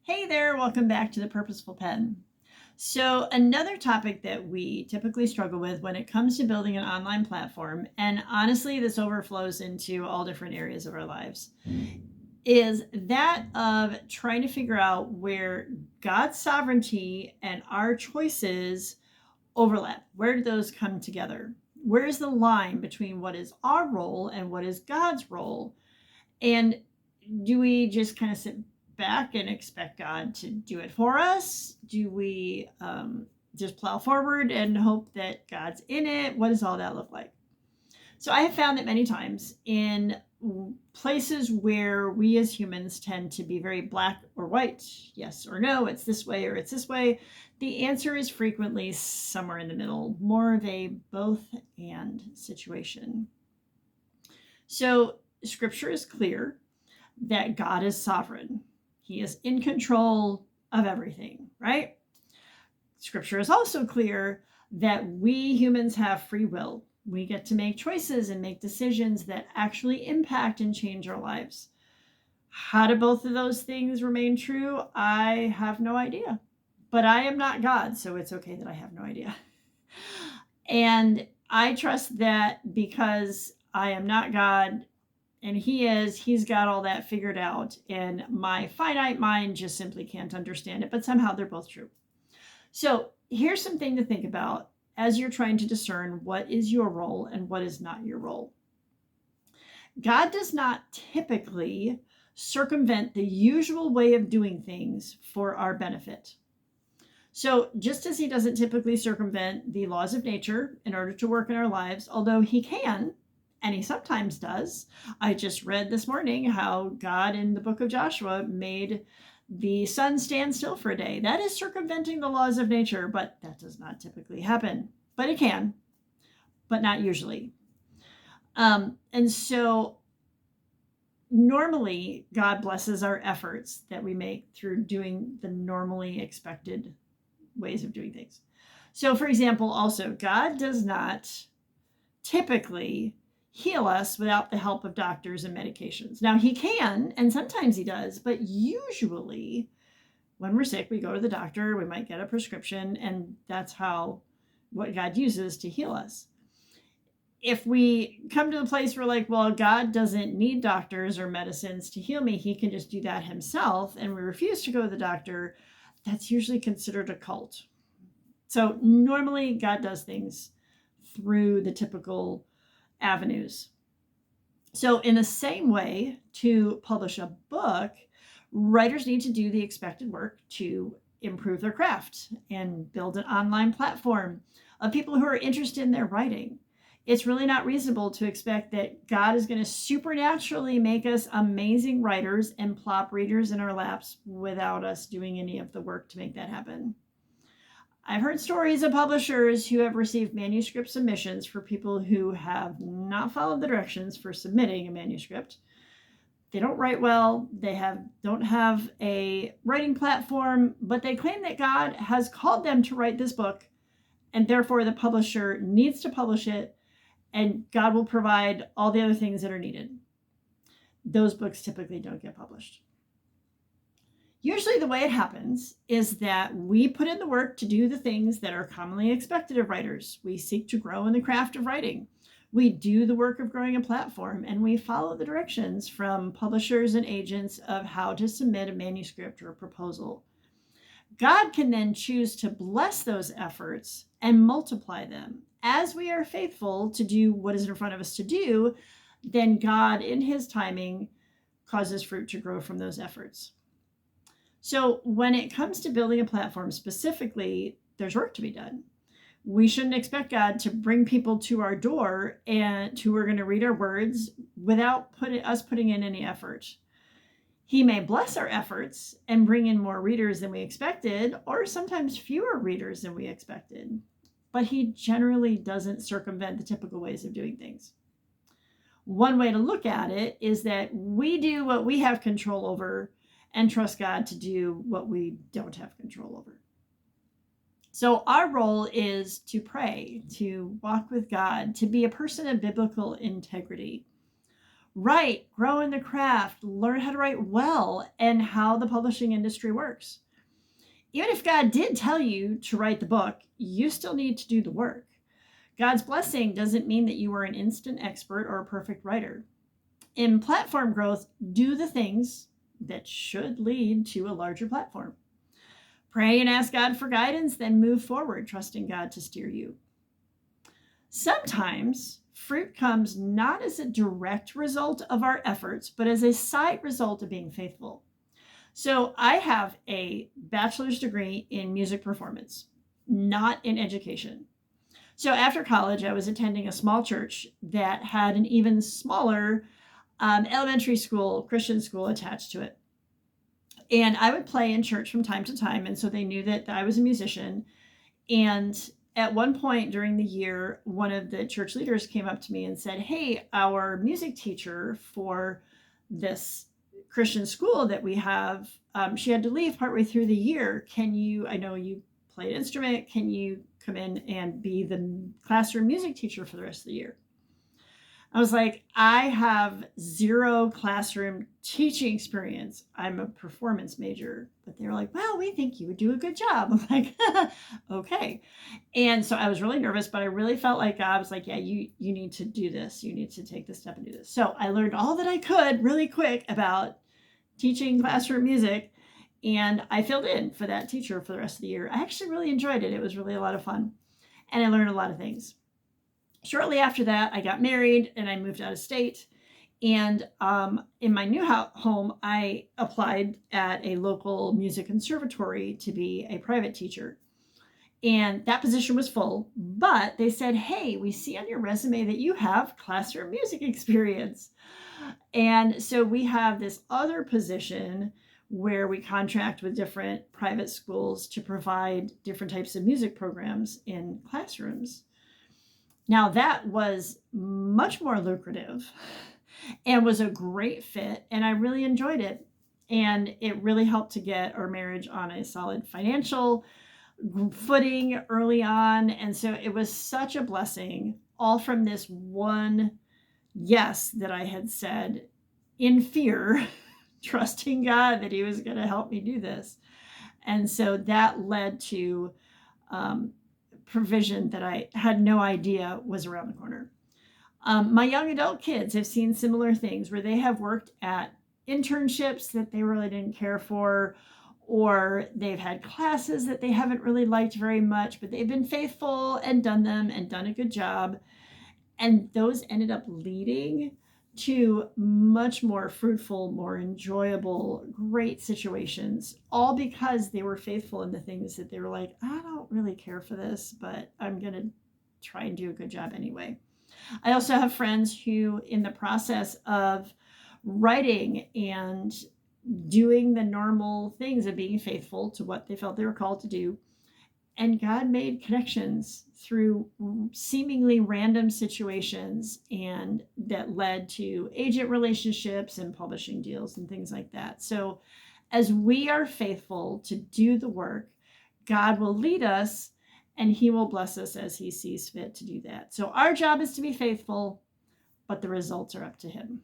Hey there, welcome back to the Purposeful Pen. So, another topic that we typically struggle with when it comes to building an online platform, and honestly, this overflows into all different areas of our lives, is that of trying to figure out where God's sovereignty and our choices overlap. Where do those come together? Where's the line between what is our role and what is God's role? And do we just kind of sit back and expect God to do it for us? Do we just plow forward and hope that God's in it? What does all that look like? So I have found that many times in places where we as humans tend to be very black or white, yes or no, it's this way or it's this way, the answer is frequently somewhere in the middle, more of a both and situation. So scripture is clear that God is sovereign. He is in control of everything, right? Scripture is also clear that we humans have free will. We get to make choices and make decisions that actually impact and change our lives. How do both of those things remain true? I have no idea. But I am not God, so it's okay that I have no idea. And I trust that because I am not God, and he's got all that figured out, and my finite mind just simply can't understand it, but somehow they're both true. So here's something to think about as you're trying to discern what is your role and what is not your role. God does not typically circumvent the usual way of doing things for our benefit. So just as he doesn't typically circumvent the laws of nature in order to work in our lives, although he can, and he sometimes does. I just read this morning how God in the book of Joshua made the sun stand still for a day. That is circumventing the laws of nature, but that does not typically happen. But it can, but not usually. And so normally God blesses our efforts that we make through doing the normally expected ways of doing things. So for example, also, God does not typically heal us without the help of doctors and medications. Now, he can, and sometimes he does, but usually when we're sick, we go to the doctor, we might get a prescription, and that's what God uses to heal us. If we come to the place where like, well, God doesn't need doctors or medicines to heal me, he can just do that himself, and we refuse to go to the doctor, that's usually considered a cult. So normally God does things through the typical avenues. So in the same way, to publish a book, writers need to do the expected work to improve their craft and build an online platform of people who are interested in their writing. It's really not reasonable to expect that God is going to supernaturally make us amazing writers and plop readers in our laps without us doing any of the work to make that happen. I've heard stories of publishers who have received manuscript submissions for people who have not followed the directions for submitting a manuscript. They don't write well, don't have a writing platform, but they claim that God has called them to write this book, and therefore the publisher needs to publish it, and God will provide all the other things that are needed. Those books typically don't get published. Usually the way it happens is that we put in the work to do the things that are commonly expected of writers. We seek to grow in the craft of writing. We do the work of growing a platform, and we follow the directions from publishers and agents of how to submit a manuscript or a proposal. God can then choose to bless those efforts and multiply them. As we are faithful to do what is in front of us to do, then God, in his timing, causes fruit to grow from those efforts. So when it comes to building a platform specifically, there's work to be done. We shouldn't expect God to bring people to our door and who are going to read our words without us putting in any effort. He may bless our efforts and bring in more readers than we expected, or sometimes fewer readers than we expected, but he generally doesn't circumvent the typical ways of doing things. One way to look at it is that we do what we have control over and trust God to do what we don't have control over. So our role is to pray, to walk with God, to be a person of biblical integrity. Write, grow in the craft, learn how to write well, and how the publishing industry works. Even if God did tell you to write the book, you still need to do the work. God's blessing doesn't mean that you are an instant expert or a perfect writer. In platform growth, do the things that should lead to a larger platform. Pray and ask God for guidance, then move forward, trusting God to steer you. Sometimes fruit comes not as a direct result of our efforts, but as a side result of being faithful. So I have a bachelor's degree in music performance, not in education. So after college, I was attending a small church that had an even smaller elementary school, Christian school attached to it. And I would play in church from time to time. And so they knew that I was a musician. And at one point during the year, one of the church leaders came up to me and said, "Hey, our music teacher for this Christian school that we have, she had to leave partway through the year. I know you play an instrument, can you come in and be the classroom music teacher for the rest of the year?" I was like, I have 0 classroom teaching experience. I'm a performance major. But they were like, "Well, we think you would do a good job." I'm like, okay. And so I was really nervous, but I really felt like God was like, "Yeah, you need to do this. You need to take this step and do this." So I learned all that I could really quick about teaching classroom music. And I filled in for that teacher for the rest of the year. I actually really enjoyed it. It was really a lot of fun. And I learned a lot of things. Shortly after that, I got married and I moved out of state. And in my new home, I applied at a local music conservatory to be a private teacher. And that position was full, but they said, "Hey, we see on your resume that you have classroom music experience." And so we have this other position where we contract with different private schools to provide different types of music programs in classrooms. Now, that was much more lucrative and was a great fit, and I really enjoyed it. And it really helped to get our marriage on a solid financial footing early on. And so it was such a blessing, all from this one yes that I had said in fear, trusting God that He was going to help me do this. And so that led to provision that I had no idea was around the corner. My young adult kids have seen similar things where they have worked at internships that they really didn't care for, or they've had classes that they haven't really liked very much, but they've been faithful and done them and done a good job. And those ended up leading to much more fruitful, more enjoyable, great situations, all because they were faithful in the things that they were like, "I don't really care for this, but I'm going to try and do a good job anyway." I also have friends who, in the process of writing and doing the normal things of being faithful to what they felt they were called to do, and God made connections through seemingly random situations, and that led to agent relationships and publishing deals and things like that. So as we are faithful to do the work, God will lead us and He will bless us as He sees fit to do that. So our job is to be faithful, but the results are up to Him.